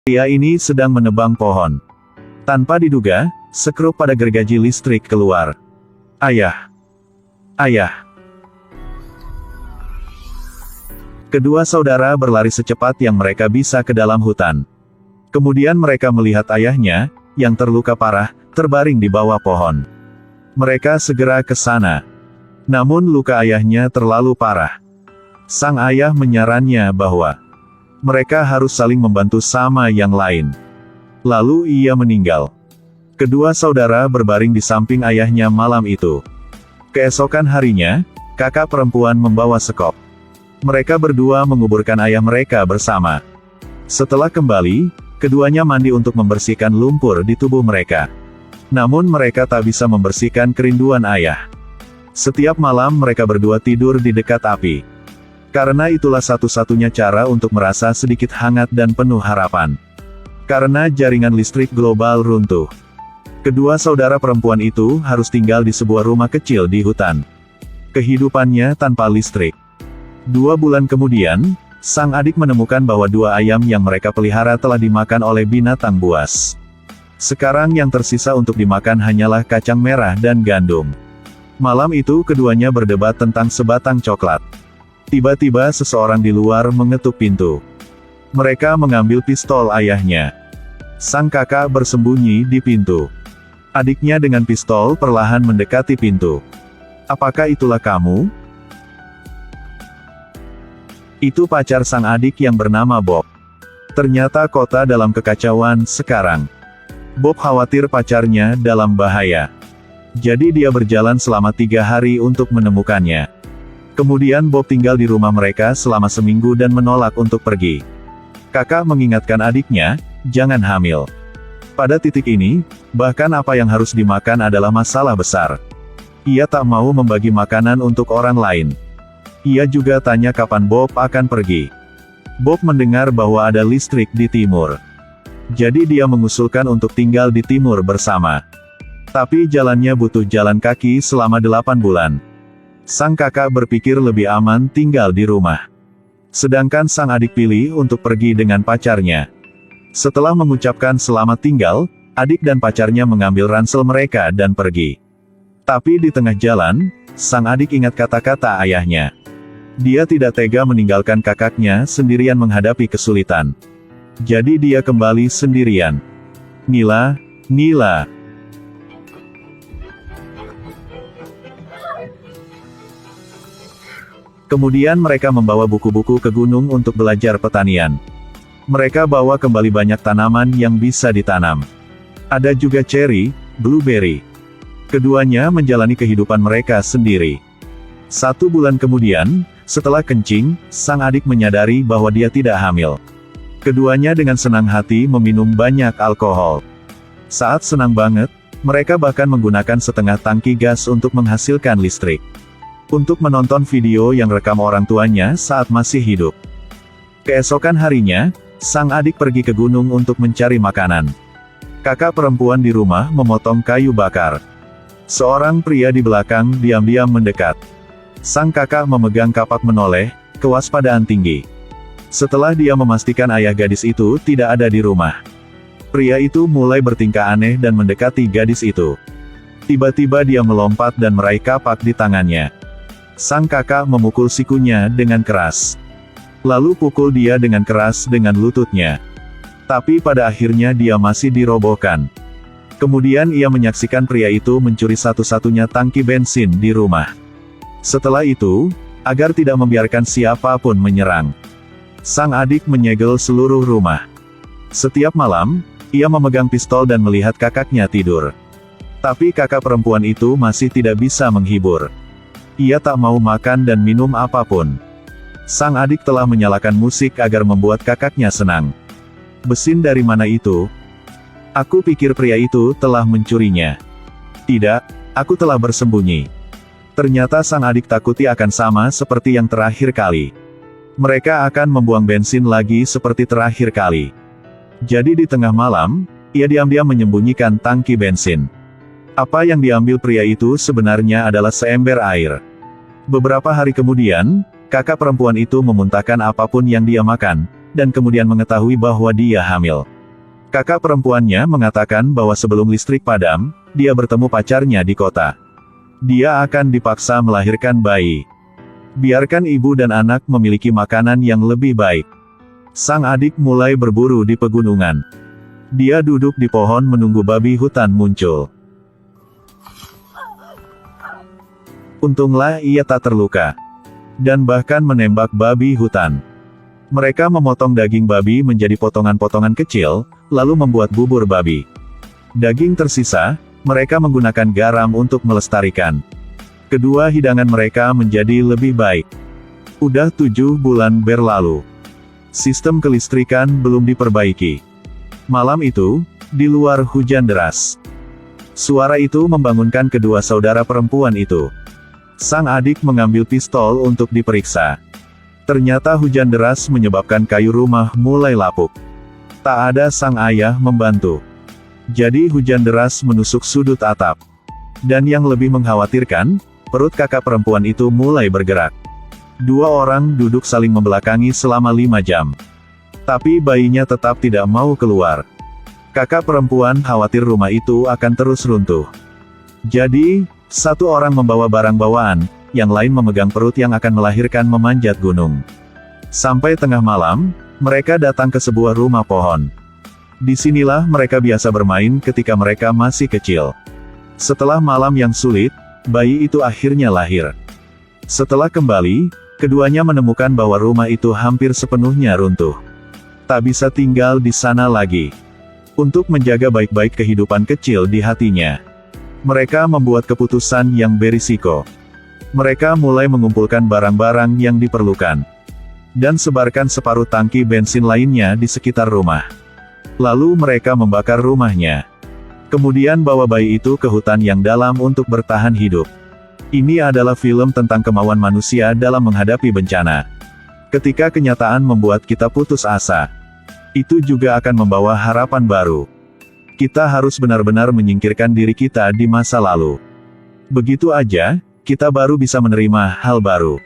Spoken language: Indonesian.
Pria ini sedang menebang pohon. Tanpa diduga, sekrup pada gergaji listrik keluar. Ayah! Ayah! Kedua saudara berlari secepat yang mereka bisa ke dalam hutan. Kemudian mereka melihat ayahnya, yang terluka parah, terbaring di bawah pohon. Mereka segera ke sana. Namun luka ayahnya terlalu parah. Sang ayah menyarannya bahwa mereka harus saling membantu sama yang lain. Lalu ia meninggal. Kedua saudara berbaring di samping ayahnya malam itu. Keesokan harinya, kakak perempuan membawa sekop. Mereka berdua menguburkan ayah mereka bersama. Setelah kembali, keduanya mandi untuk membersihkan lumpur di tubuh mereka. Namun mereka tak bisa membersihkan kerinduan ayah. Setiap malam mereka berdua tidur di dekat api. Karena itulah satu-satunya cara untuk merasa sedikit hangat dan penuh harapan. Karena jaringan listrik global runtuh. Kedua saudara perempuan itu harus tinggal di sebuah rumah kecil di hutan. Kehidupannya tanpa listrik. 2 bulan kemudian, sang adik menemukan bahwa 2 ayam yang mereka pelihara telah dimakan oleh binatang buas. Sekarang yang tersisa untuk dimakan hanyalah kacang merah dan gandum. Malam itu keduanya berdebat tentang sebatang coklat. Tiba-tiba seseorang di luar mengetuk pintu. Mereka mengambil pistol ayahnya. Sang kakak bersembunyi di pintu. Adiknya dengan pistol perlahan mendekati pintu. Apakah itulah kamu? Itu pacar sang adik yang bernama Bob. Ternyata kota dalam kekacauan sekarang. Bob khawatir pacarnya dalam bahaya. Jadi dia berjalan selama 3 hari untuk menemukannya. Kemudian Bob tinggal di rumah mereka selama seminggu dan menolak untuk pergi. Kakak mengingatkan adiknya, jangan hamil. Pada titik ini, bahkan apa yang harus dimakan adalah masalah besar. Ia tak mau membagi makanan untuk orang lain. Ia juga tanya kapan Bob akan pergi. Bob mendengar bahwa ada listrik di timur. Jadi dia mengusulkan untuk tinggal di timur bersama. Tapi jalannya butuh jalan kaki selama 8 bulan. Sang kakak berpikir lebih aman tinggal di rumah. Sedangkan sang adik pilih untuk pergi dengan pacarnya. Setelah mengucapkan selamat tinggal, adik dan pacarnya mengambil ransel mereka dan pergi. Tapi di tengah jalan, sang adik ingat kata-kata ayahnya. Dia tidak tega meninggalkan kakaknya sendirian menghadapi kesulitan. Jadi dia kembali sendirian. Nila, Nila. Kemudian mereka membawa buku-buku ke gunung untuk belajar pertanian. Mereka bawa kembali banyak tanaman yang bisa ditanam. Ada juga cherry, blueberry. Keduanya menjalani kehidupan mereka sendiri. 1 bulan kemudian, setelah kencing, sang adik menyadari bahwa dia tidak hamil. Keduanya dengan senang hati meminum banyak alkohol. Saat senang banget, mereka bahkan menggunakan setengah tangki gas untuk menghasilkan listrik. Untuk menonton video yang rekam orang tuanya saat masih hidup. Keesokan harinya, sang adik pergi ke gunung untuk mencari makanan. Kakak perempuan di rumah memotong kayu bakar. Seorang pria di belakang diam-diam mendekat. Sang kakak memegang kapak menoleh, kewaspadaan tinggi. Setelah dia memastikan ayah gadis itu tidak ada di rumah. Pria itu mulai bertingkah aneh dan mendekati gadis itu. Tiba-tiba dia melompat dan meraih kapak di tangannya. Sang kakak memukul sikunya dengan keras. Lalu pukul dia dengan keras dengan lututnya. Tapi pada akhirnya dia masih dirobohkan. Kemudian ia menyaksikan pria itu mencuri satu-satunya tangki bensin di rumah. Setelah itu, agar tidak membiarkan siapapun menyerang, sang adik menyegel seluruh rumah. Setiap malam, ia memegang pistol dan melihat kakaknya tidur. Tapi kakak perempuan itu masih tidak bisa menghibur. Ia tak mau makan dan minum apapun. Sang adik telah menyalakan musik agar membuat kakaknya senang. Mesin dari mana itu? Aku pikir pria itu telah mencurinya. Tidak, aku telah bersembunyi. Ternyata sang adik takuti akan sama seperti yang terakhir kali. Mereka akan membuang bensin lagi seperti terakhir kali. Jadi di tengah malam, ia diam-diam menyembunyikan tangki bensin. Apa yang diambil pria itu sebenarnya adalah seember air. Beberapa hari kemudian, kakak perempuan itu memuntahkan apapun yang dia makan, dan kemudian mengetahui bahwa dia hamil. Kakak perempuannya mengatakan bahwa sebelum listrik padam, dia bertemu pacarnya di kota. Dia akan dipaksa melahirkan bayi. Biarkan ibu dan anak memiliki makanan yang lebih baik. Sang adik mulai berburu di pegunungan. Dia duduk di pohon menunggu babi hutan muncul. Untunglah ia tak terluka. Dan bahkan menembak babi hutan. Mereka memotong daging babi menjadi potongan-potongan kecil, lalu membuat bubur babi. Daging tersisa, mereka menggunakan garam untuk melestarikan. Kedua hidangan mereka menjadi lebih baik. Udah 7 bulan berlalu. Sistem kelistrikan belum diperbaiki. Malam itu, di luar hujan deras. Suara itu membangunkan kedua saudara perempuan itu. Sang adik mengambil pistol untuk diperiksa. Ternyata hujan deras menyebabkan kayu rumah mulai lapuk. Tak ada sang ayah membantu. Jadi hujan deras menusuk sudut atap. Dan yang lebih mengkhawatirkan, perut kakak perempuan itu mulai bergerak. 2 orang duduk saling membelakangi selama 5 jam. Tapi bayinya tetap tidak mau keluar. Kakak perempuan khawatir rumah itu akan terus runtuh. Jadi, 1 orang membawa barang bawaan, yang lain memegang perut yang akan melahirkan memanjat gunung. Sampai tengah malam, mereka datang ke sebuah rumah pohon. Disinilah mereka biasa bermain ketika mereka masih kecil. Setelah malam yang sulit, bayi itu akhirnya lahir. Setelah kembali, keduanya menemukan bahwa rumah itu hampir sepenuhnya runtuh. Tak bisa tinggal di sana lagi. Untuk menjaga baik-baik kehidupan kecil di hatinya, mereka membuat keputusan yang berisiko. Mereka mulai mengumpulkan barang-barang yang diperlukan. Dan sebarkan separuh tangki bensin lainnya di sekitar rumah. Lalu mereka membakar rumahnya. Kemudian bawa bayi itu ke hutan yang dalam untuk bertahan hidup. Ini adalah film tentang kemauan manusia dalam menghadapi bencana. Ketika kenyataan membuat kita putus asa, itu juga akan membawa harapan baru. Kita harus benar-benar menyingkirkan diri kita di masa lalu. Begitu aja, kita baru bisa menerima hal baru.